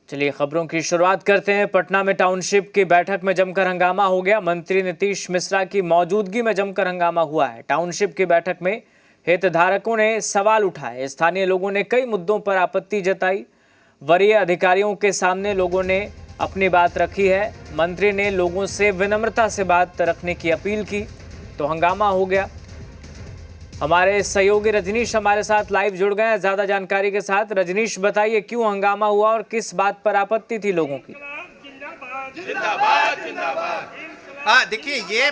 चलिए खबरों की शुरुआत करते हैं। पटना में टाउनशिप की बैठक में जमकर हंगामा हो गया। मंत्री नीतीश मिश्रा की मौजूदगी में जमकर हंगामा हुआ है। टाउनशिप की बैठक में हितधारकों ने सवाल उठाए। स्थानीय लोगों ने कई मुद्दों पर आपत्ति जताई। वरीय अधिकारियों के सामने लोगों ने अपनी बात रखी है। मंत्री ने लोगों से विनम्रता से बात रखने की अपील की तो हंगामा हो गया। हमारे सहयोगी रजनीश हमारे साथ लाइव जुड़ गए हैं ज्यादा जानकारी के साथ। रजनीश, बताइए क्यों हंगामा हुआ और किस बात पर आपत्ति थी लोगों की? जिंदाबाद जिंदाबाद। देखिए, ये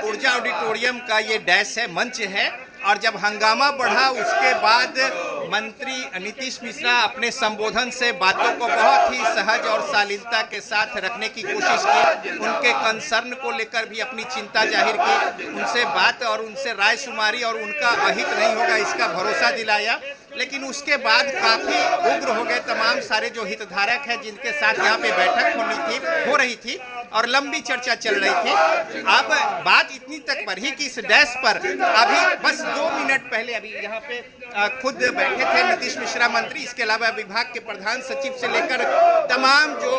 ऊर्जा ऑडिटोरियम का ये डैश है, मंच है, और जब हंगामा बढ़ा उसके बाद मंत्री नीतीश मिश्रा अपने संबोधन से बातों को बहुत ही सहज और शालीनता के साथ रखने की कोशिश की। उनके कंसर्न को लेकर भी अपनी चिंता जाहिर की, उनसे बात और उनसे राय शुमारी और उनका अहित नहीं होगा इसका भरोसा दिलाया। लेकिन उसके बाद काफी उग्र हो गए तमाम सारे जो हितधारक हैं जिनके साथ यहाँ पे बैठक हो रही थी और लंबी चर्चा चल रही थी। अब बात इतनी तक बढ़ी कि इस डैश पर अभी बस 2 मिनट पहले अभी यहाँ पे खुद बैठे थे नीतीश मिश्रा मंत्री। इसके अलावा विभाग के प्रधान सचिव से लेकर तमाम जो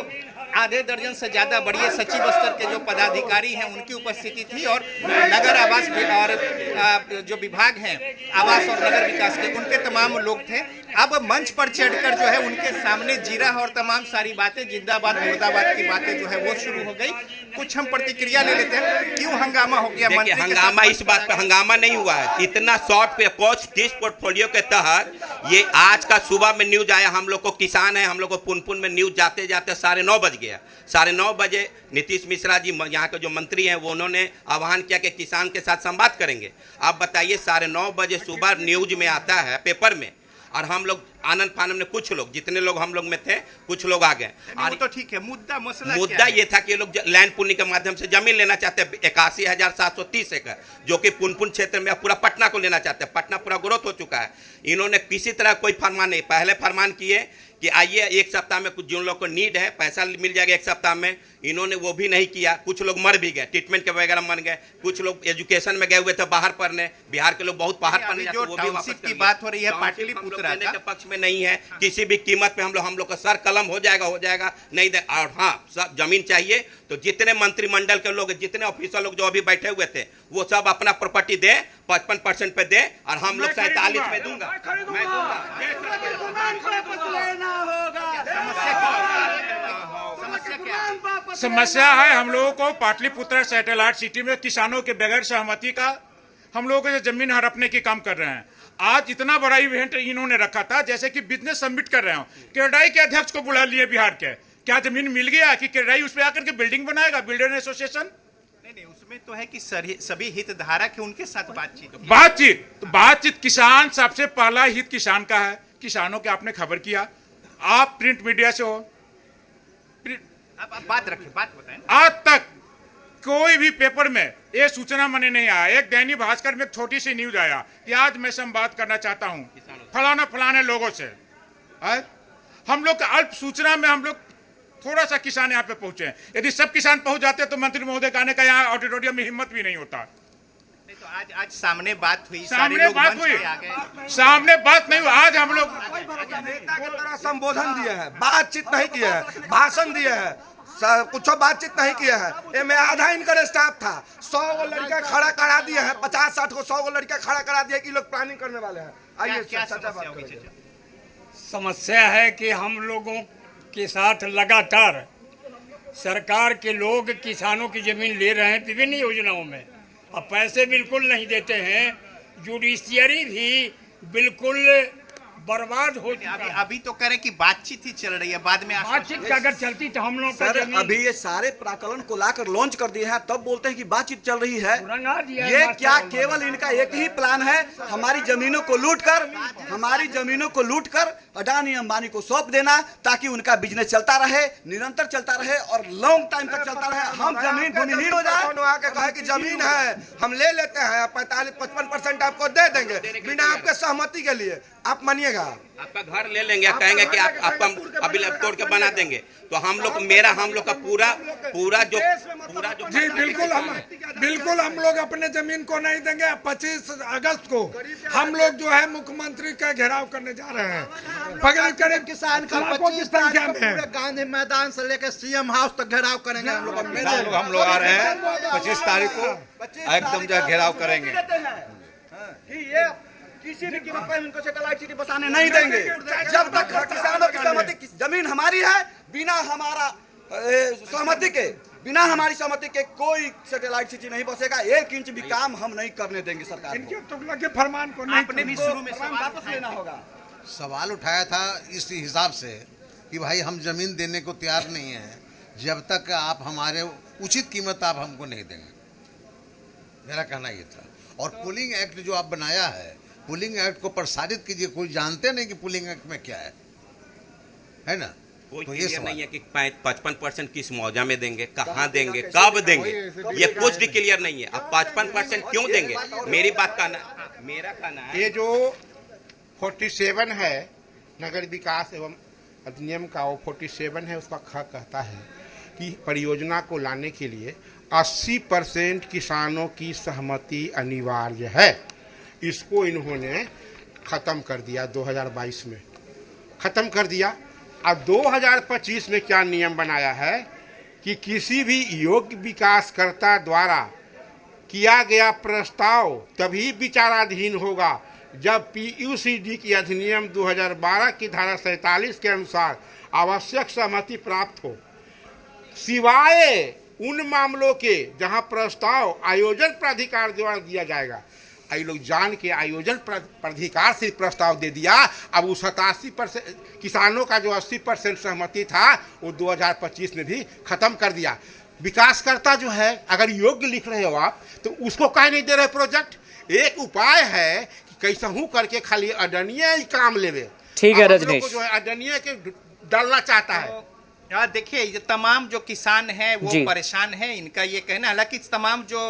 आधे दर्जन से ज्यादा बड़े सचिव स्तर के जो पदाधिकारी हैं उनकी उपस्थिति थी, और नगर आवास और जो विभाग हैं आवास और नगर विकास के उनके तमाम लोग थे। अब मंच पर चढ़कर जो है उनके सामने जीरा और तमाम सारी बातें, जिंदाबाद मुर्दाबाद की बातें जो है वो शुरू हो गई। कुछ हम प्रतिक्रिया ले लेते हैं, क्यों हंगामा हो गया? देखिए, हंगामा इस बात पर हंगामा नहीं हुआ है। इतना शॉर्ट पे किस पोर्टफोलियो के तहत ये आज का सुबह में न्यूज आया। हम लोग को किसान है, हम लोग को पुनपुन में न्यूज जाते जाते 9:30 बज गया। 9:30 बजे नीतीश मिश्रा जी यहाँ के जो मंत्री हैं वो उन्होंने आह्वान किया कि किसान के साथ संवाद करेंगे। आप बताइए, 9:30 बजे सुबह न्यूज में आता है पेपर में, और हम लोग आनंद फानंद में कुछ लोग, जितने लोग हम लोग में थे, कुछ लोग आ गए। और तो ठीक है, मुद्दा ये था कि ये लोग लैंड पूलिंग के माध्यम से जमीन लेना चाहते हैं 81,730 एकड़, जो कि पुनपुन क्षेत्र में पूरा पटना को लेना चाहते हैं। पटना पूरा ग्रोथ हो चुका है। इन्होंने किसी तरह कोई फरमान नहीं, पहले फरमान किए कि आइए 1 सप्ताह में कुछ जिन लोग को नीड है पैसा मिल जाएगा 1 सप्ताह में। इन्होंने वो भी नहीं किया। कुछ लोग मर भी गए, ट्रीटमेंट के वगैरह मर गए। कुछ लोग एजुकेशन में गए हुए थे बाहर पढ़ने, बिहार के लोग बहुत बाहर पढ़ने जाते, वो भी वापस की बात हो रही है। पाटलिपुत्र के पक्ष में नहीं है, किसी भी कीमत पे हम लोग का सर कलम हो जाएगा नहीं दे। और हाँ, सब जमीन चाहिए तो जितने मंत्रिमंडल के लोग, जितने ऑफिसर लोग जो अभी बैठे हुए थे, वो सब अपना प्रॉपर्टी दे, 55% पे दे, और हम लोग 47 में दूंगा, मैं दूंगा। समस्या है हम लोगों को पाटलिपुत्र सैटेलाइट सिटी में किसानों के बगैर सहमति का हम लोगों को जमीन हड़पने की काम कर रहे हैं। आज इतना बड़ा इवेंट इन्होंने रखा था जैसे कि बिजनेस समिट कर रहे हो। क्रेडाई के अध्यक्ष को बुला लिए बिहार के, क्या जमीन मिल गया कि क्रेडाई उस पर आकर के बिल्डिंग बनाएगा? बिल्डर एसोसिएशन नहीं, उसमें तो है कि सभी हितधारक है उनके साथ बातचीत किसान, सबसे पहला हित किसान का है। किसानों के आपने खबर किया, आप प्रिंट मीडिया से हो, आप बात रखें, बात बताएं। आज तक कोई भी पेपर में ये सूचना मैंने नहीं आया। एक दैनिक भास्कर में एक छोटी सी न्यूज आया कि आज मैं संवाद करना चाहता हूं फलाने लोगों से। हम लोग अल्प सूचना में हम लोग थोड़ा सा किसान यहाँ पे पहुंचे हैं। यदि सब किसान पहुंच जाते तो मंत्री महोदय का आने का यहाँ ऑडिटोरियम में हिम्मत भी नहीं होता। तो आज सामने बात हुई, सामने बात हुई, सामने बात नहीं हुई। आज हम लोग नेता की तरह संबोधन दिए हैं, बातचीत नहीं किए हैं, भाषण दिए हैं, कुछ बातचीत नहीं किए हैं। ये में आधा इनका स्टाफ था, 100 गो लड़का खड़ा करा दिए हैं, 50-60 को 100 गो लड़का खड़ा करा दिया कि लोग प्लानिंग करने वाले हैं। आइए सच्चा बात करेंगे। समस्या है कि हम लोगों के साथ लगातार सरकार के लोग किसानों की जमीन ले रहे हैं विभिन्न योजनाओं में, अब पैसे बिल्कुल नहीं देते हैं। जुडिशियरी भी बिल्कुल बर्बाद हो चुका है। अभी तो कह रहे कि बातचीत ही चल रही है, बाद में बातचीत अगर चलती तो हम लोग सर अभी ये सारे प्राकलन को लाकर लॉन्च कर दिए हैं, तब बोलते हैं कि बातचीत चल रही है। ये क्या केवल इनका एक ही प्लान है, हमारी जमीनों को लूटकर अडानी अंबानी को सौंप देना, ताकि उनका बिजनेस चलता रहे, निरंतर चलता रहे और लॉन्ग टाइम तक चलता रहे। हम जमीन भूमिहीन हो जाए, आके कहे कि जमीन है हम ले लेते हैं, 45-55% आपको दे देंगे बिना आपके सहमति के लिए, आप मानिएगा? आपका घर ले लेंगे, कहेंगे कि आपको अभी तोड़ के बना देंगे। तो हम लोग का पूरा जो जी बिल्कुल हम लोग अपने जमीन को नहीं देंगे। 25 अगस्त को हम लोग जो है मुख्यमंत्री का घेराव करने जा रहे हैं। करीब किसान का 25 तारीख को पूरे गांधी मैदान से लेकर सीएम हाउस तक घेराव करेंगे। हम लोग आ रहे हैं 25 तारीख को एकदम जो घेराव करेंगे कि ये किसी भी कीमत पर इनको सैटेलाइट सिटी बसाने नहीं देंगे। जब तक किसानों की सहमति, जमीन हमारी है, बिना हमारी सहमति के कोई सैटेलाइट सिटी नहीं बसेगा। 1 इंच भी काम हम नहीं करने देंगे सरकार को। इनके तुगलक के फरमान को नहीं, आपने भी शुरू में वापस लेना होगा। सवाल उठाया था इस हिसाब से कि भाई हम जमीन देने को तैयार नहीं है जब तक आप हमारे उचित कीमत आप हमको नहीं देंगे। मेरा कहना ये था। और पुलिंग एक्ट जो आप बनाया है, पुलिंग एक्ट को प्रसारित कीजिए। कोई जानते नहीं कि पुलिंग एक्ट में क्या है ना? कोई तो ये क्लियर नहीं है कि 55% किस मौजा में देंगे, कहाँ देंगे, कब देंगे, ये कुछ भी क्लियर नहीं है। अब 55% क्यों देंगे? मेरा कहना है ये जो 47 है नगर विकास एवं अधिनियम का, वो 47 है, उसका कहता है कि परियोजना को लाने के लिए 80% किसानों की सहमति अनिवार्य है। इसको इन्होंने ख़त्म कर दिया 2022 में, ख़त्म कर दिया। अब 2025 में क्या नियम बनाया है कि किसी भी योग्य विकासकर्ता द्वारा किया गया प्रस्ताव तभी विचाराधीन होगा जब PUCD की अधिनियम 2012 की धारा 47 के अनुसार आवश्यक सहमति प्राप्त हो, सिवाय उन मामलों के जहां प्रस्ताव आयोजन प्राधिकार द्वारा दिया जाएगा। ये लोग जान के आयोजन प्राधिकार से प्रस्ताव दे दिया। अब उस 87% किसानों का जो 80% सहमति था वो 2025 में भी खत्म कर दिया। विकासकर्ता जो है, अगर योग्य लिख रहे हो आप, तो उसको काहे नहीं दे रहे प्रोजेक्ट? एक उपाय है कि कैसा करके खाली अदनीय ही काम लेवे। ठीक है रजनीश, जो है अदनीय के डालना चाहता है। देखिए, ये तमाम जो किसान हैं वो परेशान हैं। इनका ये कहना, हालांकि तमाम जो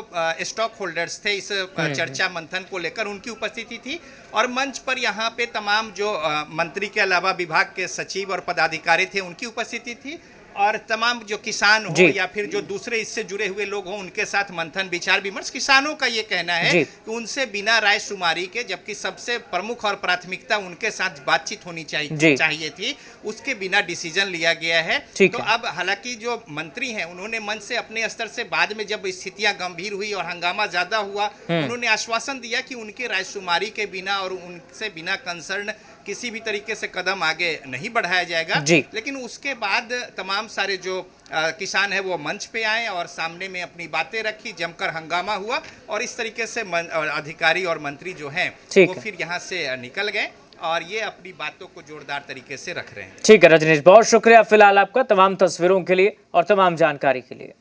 स्टॉक होल्डर्स थे इस चर्चा मंथन को लेकर, उनकी उपस्थिति थी और मंच पर यहाँ पे तमाम जो मंत्री के अलावा विभाग के सचिव और पदाधिकारी थे उनकी उपस्थिति थी और तमाम जो किसान हो या फिर जो दूसरे इससे जुड़े हुए लोग हों उनके साथ मंथन विचार विमर्श। किसानों का ये कहना है कि उनसे बिना राय शुमारी के, जबकि सबसे प्रमुख और प्राथमिकता उनके साथ बातचीत होनी चाहिए थी, उसके बिना डिसीजन लिया गया है। तो अब हालांकि जो मंत्री हैं उन्होंने मंच से अपने स्तर से बाद में जब स्थितियां गंभीर हुई और हंगामा ज्यादा हुआ, उन्होंने आश्वासन दिया कि उनके राय शुमारी के बिना और उनसे बिना कंसर्न किसी भी तरीके से कदम आगे नहीं बढ़ाया जाएगा। लेकिन उसके बाद तमाम सारे जो किसान हैं वो मंच पे आए और सामने में अपनी बातें रखी, जमकर हंगामा हुआ और इस तरीके से अधिकारी और मंत्री जो हैं वो फिर यहाँ से निकल गए और ये अपनी बातों को जोरदार तरीके से रख रहे हैं। ठीक है रजनीश, बहुत शुक्रिया फिलहाल आपका तमाम तस्वीरों के लिए और तमाम जानकारी के लिए।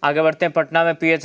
आगे बढ़ते हैं, पटना में PH